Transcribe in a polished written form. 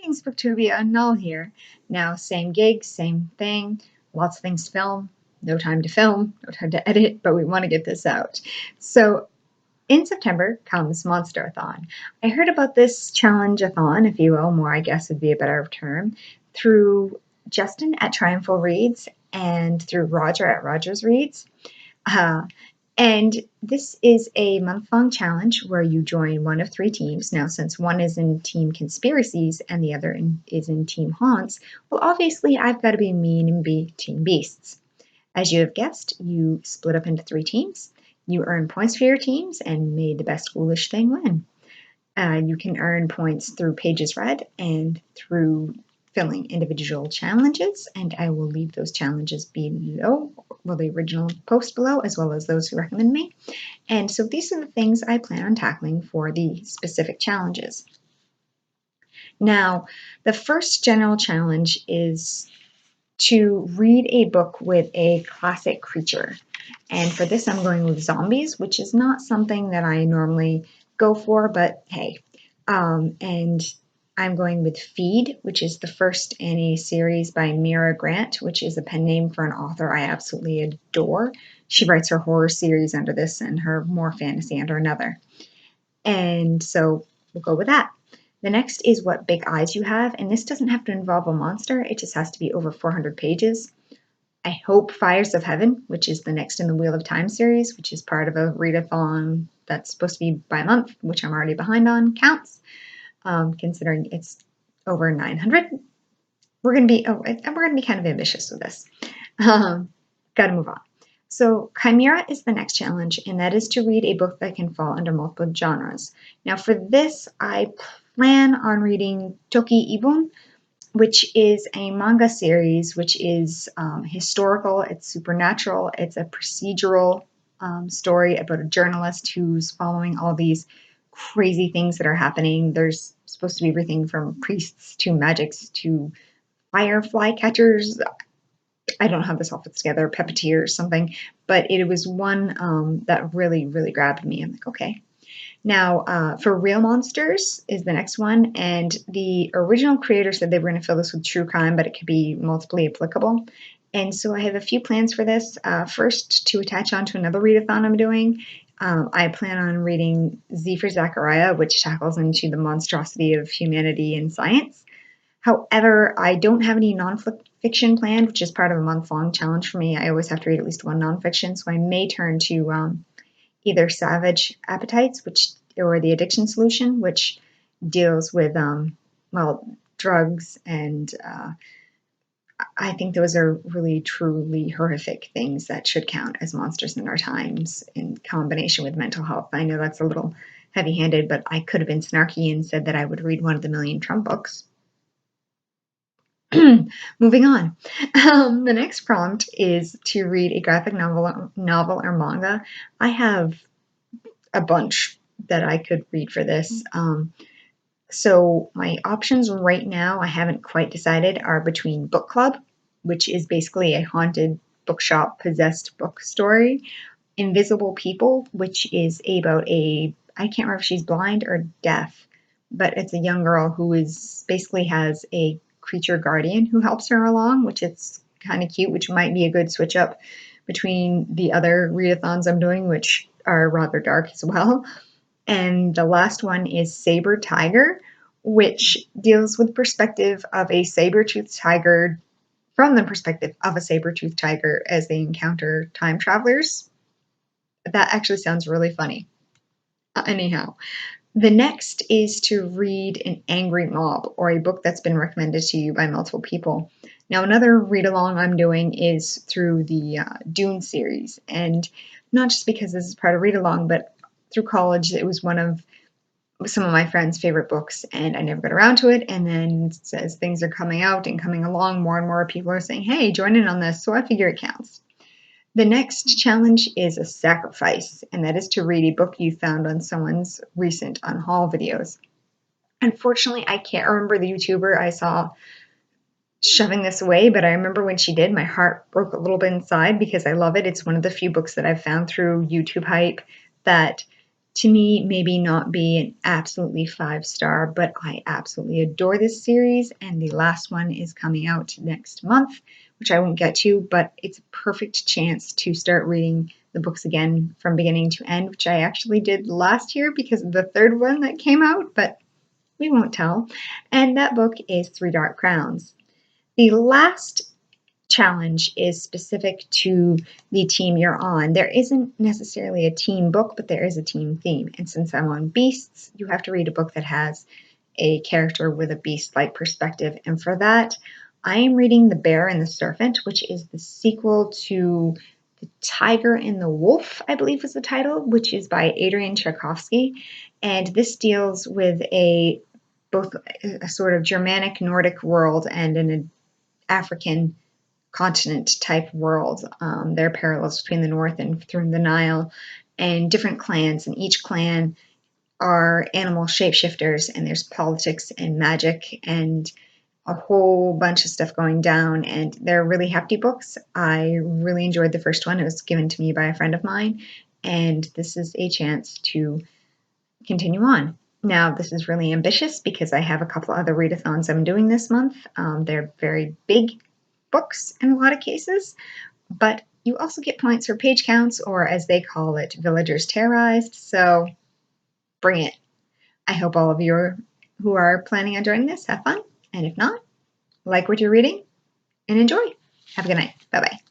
Greetings, Booktopia and Null here. Now, same gig, same thing, lots of things to film, no time to edit, but we want to get this out. So, in September comes Monster-a-thon. I heard about this challenge-a-thon, if you will, more I guess would be a better term, through Justin at Triumphal Reads and through Roger at Rogers Reads. And this is a month-long challenge where you join one of three teams. Now, since one is in Team Conspiracies and the other is in Team Haunts, well, obviously I've got to be mean and be Team Beasts. As you have guessed, you split up into three teams. You earn points for your teams, and may the best foolish thing win. You can earn points through pages read and through filling individual challenges, and I will leave those challenges below, well, the original post below, as well as those who recommend me. And so these are the things I plan on tackling for the specific challenges. Now, the first general challenge is to read a book with a classic creature. And for this, I'm going with zombies, which is not something that I normally go for, but hey. And I'm going with Feed, which is the first in a series by Mira Grant, which is a pen name for an author I absolutely adore. She writes her horror series under this and her more fantasy under another. And so we'll go with that. The next is What Big Eyes You Have, and this doesn't have to involve a monster. It just has to be over 400 pages. I hope Fires of Heaven, which is the next in the Wheel of Time series, which is part of a readathon that's supposed to be by month, which I'm already behind on, counts. Considering it's over 900. We're gonna be kind of ambitious with this. Gotta move on. So Chimera is the next challenge, and that is to read a book that can fall under multiple genres. Now for this, I plan on reading Toki Ibun, which is a manga series, which is historical, it's supernatural, it's a procedural story about a journalist who's following all these crazy things that are happening. There's supposed to be everything from priests to magics to firefly catchers. I don't have this all put together, puppeteers, something, but it was one that really, really grabbed me. I'm like, okay. Now, For Real Monsters is the next one, and the original creator said they were going to fill this with true crime, but it could be multiply applicable. And so I have a few plans for this. First, to attach on to another readathon I'm doing, I plan on reading Z for Zachariah, which tackles into the monstrosity of humanity and science. However, I don't have any nonfiction planned, which is part of a month-long challenge for me. I always have to read at least one nonfiction, so I may turn to either Savage Appetites, or The Addiction Solution, which deals with drugs, and I think those are really truly horrific things that should count as monsters in our times in combination with mental health. I know that's a little heavy-handed, but I could have been snarky and said that I would read one of the Million Trump books. Moving on. The next prompt is to read a graphic novel or manga. I have a bunch that I could read for this. So my options right now, I haven't quite decided, are between Book Club, which is basically a haunted bookshop possessed book story, Invisible People, which is about I can't remember if she's blind or deaf, but it's a young girl who basically has a creature guardian who helps her along, which is kind of cute, which might be a good switch up between the other readathons I'm doing, which are rather dark as well. And the last one is Saber Tiger, which deals with the perspective of a saber-toothed tiger, from the perspective of a saber-toothed tiger as they encounter time travelers. That actually sounds really funny. Anyhow, the next is to read An Angry Mob, or a book that's been recommended to you by multiple people. Now, another read-along I'm doing is through the Dune series, and not just because this is part of read-along, but through college, it was one of some of my friends' favorite books, and I never got around to it. And then as things are coming out and coming along, more and more people are saying, hey, join in on this, so I figure it counts. The next challenge is a sacrifice, and that is to read a book you found on someone's recent unhaul videos. Unfortunately, I can't remember the YouTuber I saw shoving this away, but I remember when she did, my heart broke a little bit inside because I love it. It's one of the few books that I've found through YouTube hype that to me maybe not be an absolutely 5-star, but I absolutely adore this series, and the last one is coming out next month, which I won't get to, but it's a perfect chance to start reading the books again from beginning to end, which I actually did last year because of the third one that came out, but we won't tell. And that book is Three Dark Crowns. The last challenge is specific to the team you're on. There isn't necessarily a team book, but there is a team theme. And since I'm on beasts, you have to read a book that has a character with a beast-like perspective. And for that, I am reading The Bear and the Serpent, which is the sequel to The Tiger and the Wolf, I believe was the title, which is by Adrian Tchaikovsky. And this deals with both a sort of Germanic Nordic world and an African continent type world. There are parallels between the North and through the Nile, and different clans, and each clan are animal shapeshifters, and there's politics and magic and a whole bunch of stuff going down, and they're really hefty books. I really enjoyed the first one. It was given to me by a friend of mine, and this is a chance to continue on. Now, this is really ambitious because I have a couple other readathons I'm doing this month. They're very big books in a lot of cases, but you also get points for page counts, or as they call it, villagers terrorized. So bring it. I hope all of you who are planning on joining this have fun, and if not, like what you're reading and enjoy. Have a good night. Bye bye.